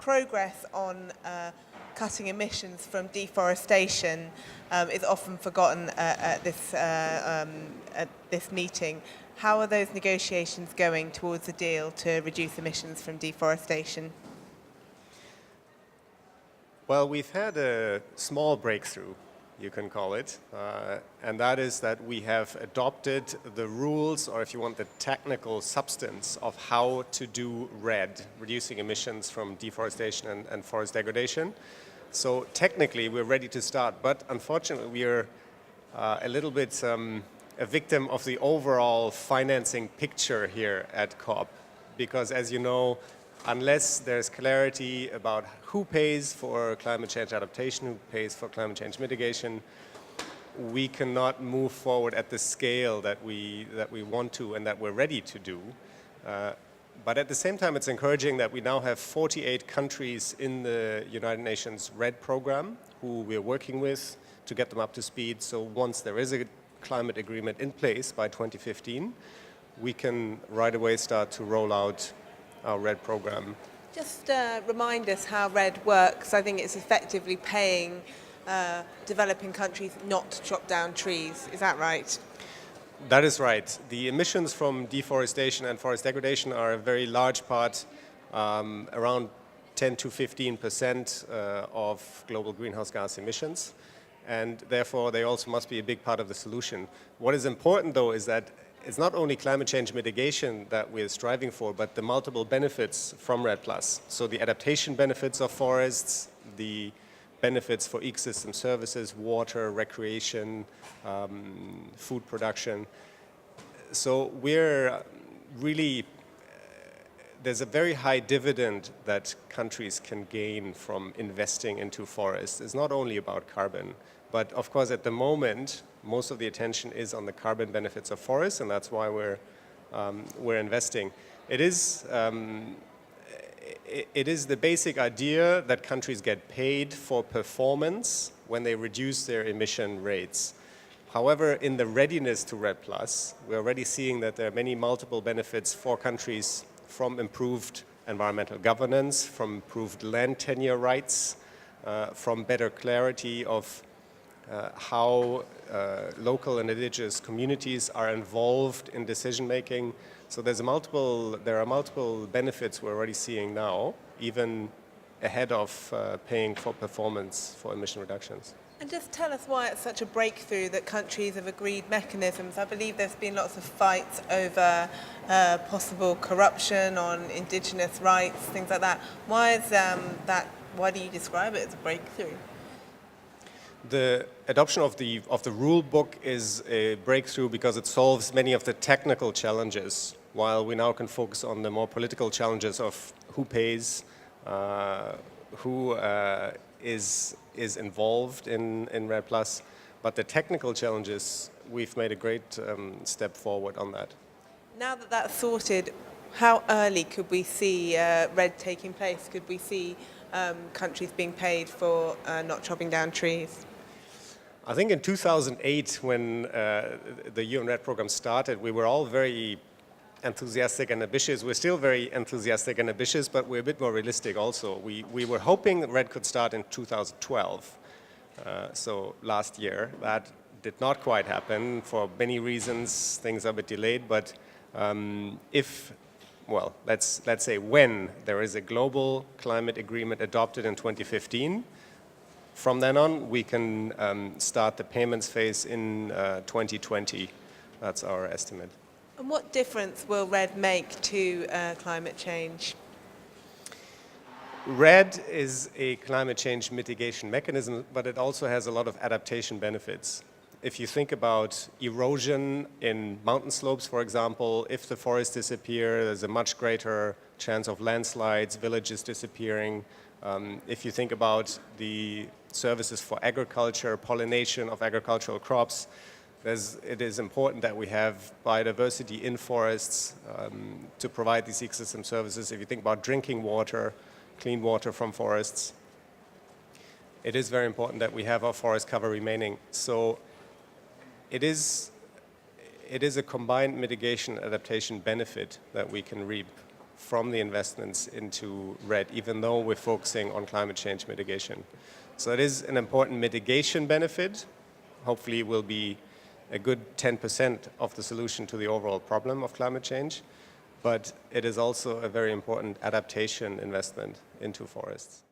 progress on cutting emissions from deforestation is often forgotten at this meeting. How are those negotiations going towards a deal to reduce emissions from deforestation? Well, we've had a small breakthrough, you can call it, and that is that we have adopted the rules, or if you want, the technical substance of how to do RED, reducing emissions from deforestation and forest degradation. So technically, we're ready to start, but unfortunately, we are a little bit a victim of the overall financing picture here at COP, because as you know, unless there's clarity about who pays for climate change adaptation, who pays for climate change mitigation, we cannot move forward at the scale that we want to and that we're ready to do. But at the same time, it's encouraging that we now have 48 countries in the United Nations RED program who we're working with to get them up to speed. So once there is a climate agreement in place by 2015, we can right away start to roll out our RED program. Just remind us how RED works. I think it's effectively paying developing countries not to chop down trees. Is that right? That is right. The emissions from deforestation and forest degradation are a very large part, around 10 to 15% of global greenhouse gas emissions, and therefore they also must be a big part of the solution. What is important, though, is that it's not only climate change mitigation that we're striving for, but the multiple benefits from RED+. So the adaptation benefits of forests, the benefits for ecosystem services, water, recreation, food production. So we're really, there's a very high dividend that countries can gain from investing into forests. It's not only about carbon, but of course at the moment, most of the attention is on the carbon benefits of forests, and that's why we're investing. It is the basic idea that countries get paid for performance when they reduce their emission rates. However, in the readiness to RED+, we're already seeing that there are many multiple benefits for countries from improved environmental governance, from improved land tenure rights, from better clarity of how local and indigenous communities are involved in decision making. So there are multiple benefits we're already seeing now, even ahead of paying for performance for emission reductions. And just tell us why it's such a breakthrough that countries have agreed mechanisms. I believe there's been lots of fights over possible corruption on indigenous rights, things like that. Why do you describe it as a breakthrough? The adoption of the rule book is a breakthrough because it solves many of the technical challenges, while we now can focus on the more political challenges of who pays, who is involved in RED+. But the technical challenges, we've made a great step forward on that. Now that that's sorted, how early could we see RED taking place? Could we see countries being paid for not chopping down trees? I think in 2008, when the UN RED program started, we were all very enthusiastic and ambitious. We're still very enthusiastic and ambitious, but we're a bit more realistic also. We were hoping RED could start in 2012, so last year. That did not quite happen for many reasons. Things are a bit delayed, but let's say when there is a global climate agreement adopted in 2015, from then on, we can start the payments phase in 2020. That's our estimate. And what difference will RED make to climate change? RED is a climate change mitigation mechanism, but it also has a lot of adaptation benefits. If you think about erosion in mountain slopes, for example, if the forests disappear, there's a much greater chance of landslides, villages disappearing. If you think about the services for agriculture, pollination of agricultural crops, it is important that we have biodiversity in forests to provide these ecosystem services. If you think about drinking water, clean water from forests, it is very important that we have our forest cover remaining. So it is a combined mitigation adaptation benefit that we can reap from the investments into RED, even though we're focusing on climate change mitigation. So it is an important mitigation benefit. Hopefully it will be a good 10% of the solution to the overall problem of climate change. But it is also a very important adaptation investment into forests.